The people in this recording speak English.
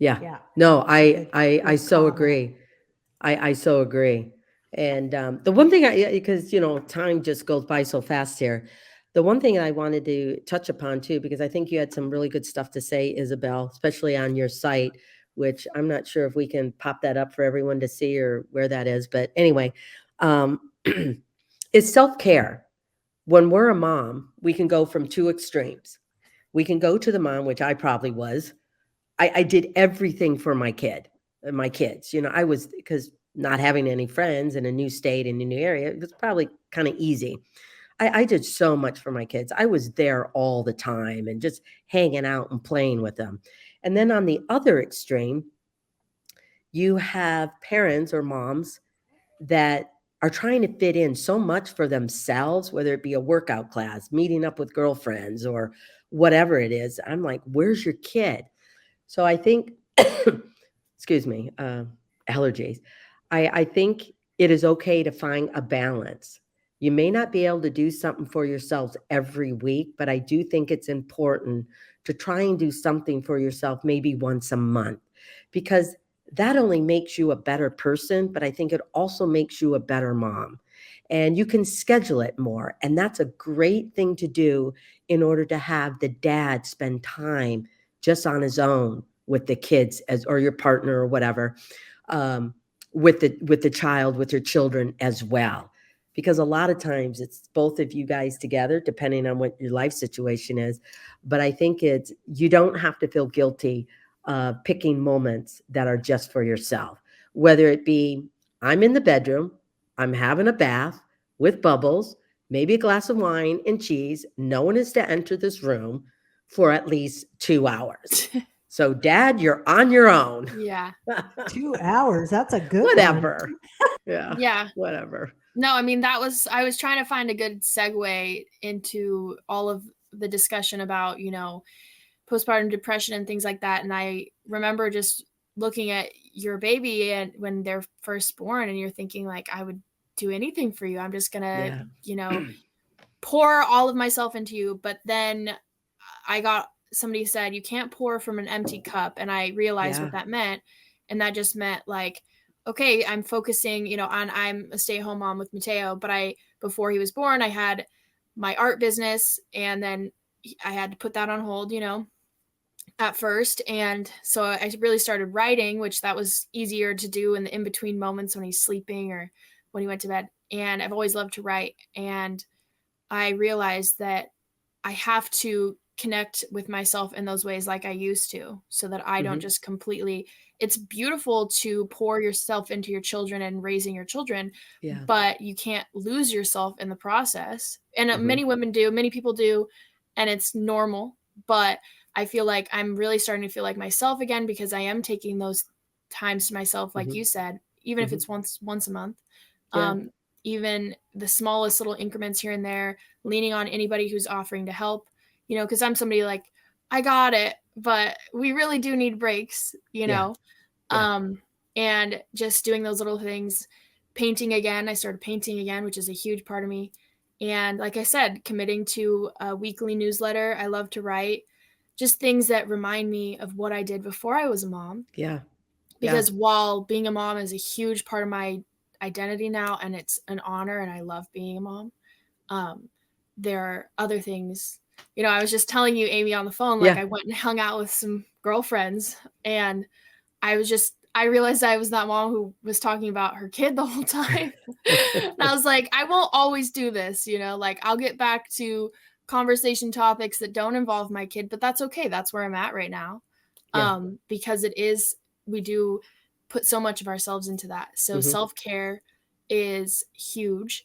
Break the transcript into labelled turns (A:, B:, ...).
A: Yeah.
B: Yeah,
A: No,
B: that's a
A: I
B: good
A: so
B: comment.
A: agree. I so agree. And the one thing because, time just goes by so fast here. The one thing I wanted to touch upon too, because I think you had some really good stuff to say, Isabel, especially on your site, which I'm not sure if we can pop that up for everyone to see or where that is. But anyway, um, is self care. When we're a mom, we can go from two extremes. We can go to the mom, which I probably was. I did everything for my kids. I was because not having any friends in a new state in a new area, it was probably kind of easy. I did so much for my kids. I was there all the time and just hanging out and playing with them. And then on the other extreme, you have parents or moms that are trying to fit in so much for themselves, whether it be a workout class, meeting up with girlfriends, or whatever it is. I'm like, where's your kid? So I think, excuse me, allergies. I think it is okay to find a balance. You may not be able to do something for yourselves every week, but I do think it's important to try and do something for yourself maybe once a month because that only makes you a better person, but I think it also makes you a better mom. And you can schedule it more. And that's a great thing to do in order to have the dad spend time just on his own with the kids as or your partner or whatever, um, with the child, with your children as well. Because a lot of times it's both of you guys together, depending on what your life situation is. But I think it's you don't have to feel guilty picking moments that are just for yourself. Whether it be I'm in the bedroom, I'm having a bath with bubbles, maybe a glass of wine and cheese. No one is to enter this room for at least 2 hours. So, dad, you're on your own.
C: Yeah.
B: 2 hours, that's a good one.
A: Whatever. Yeah,
C: Yeah.
A: whatever.
C: No, I mean, I was trying to find a good segue into all of the discussion about, postpartum depression and things like that. And I remember just looking at your baby and when they're first born and you're thinking like, I would do anything for you. I'm just going to,
A: Yeah.
C: pour all of myself into you. But then I got somebody said, you can't pour from an empty cup. And I realized what
A: Yeah.
C: that meant. And that just meant like, okay, I'm focusing, on I'm a stay-at-home mom with Mateo, but before he was born, I had my art business and then I had to put that on hold, at first. And so I really started writing, which that was easier to do in the in-between moments when he's sleeping or when he went to bed. And I've always loved to write. And I realized that I have to connect with myself in those ways like I used to so that I don't
A: Hmm.
C: just completely it's beautiful to pour yourself into your children and raising your children,
A: Yeah.
C: but you can't lose yourself in the process. And
A: Hmm.
C: many women do, many people do, and it's normal, but I feel like I'm really starting to feel like myself again because I am taking those times to myself like
A: Hmm.
C: you said, even if
A: Hmm.
C: it's once a month.
A: Yeah.
C: Um even the smallest little increments here and there, leaning on anybody who's offering to help, because I'm somebody like, I got it, but we really do need breaks,
A: Yeah. Yeah.
C: um, and just doing those little things. Painting again, I started painting again, which is a huge part of me. And like I said, committing to a weekly newsletter. I love to write just things that remind me of what I did before I was a mom.
A: Yeah. Yeah.
C: Because while being a mom is a huge part of my identity now, and it's an honor, and I love being a mom, um, there are other things. I was just telling you, Amy, on the phone, like
A: Yeah.
C: I went and hung out with some girlfriends, and I realized I was that mom who was talking about her kid the whole time. And I was like, I won't always do this, like I'll get back to conversation topics that don't involve my kid, but that's okay. That's where I'm at right now.
A: Yeah.
C: Because we do put so much of ourselves into that. So
A: Hmm.
C: self-care is huge.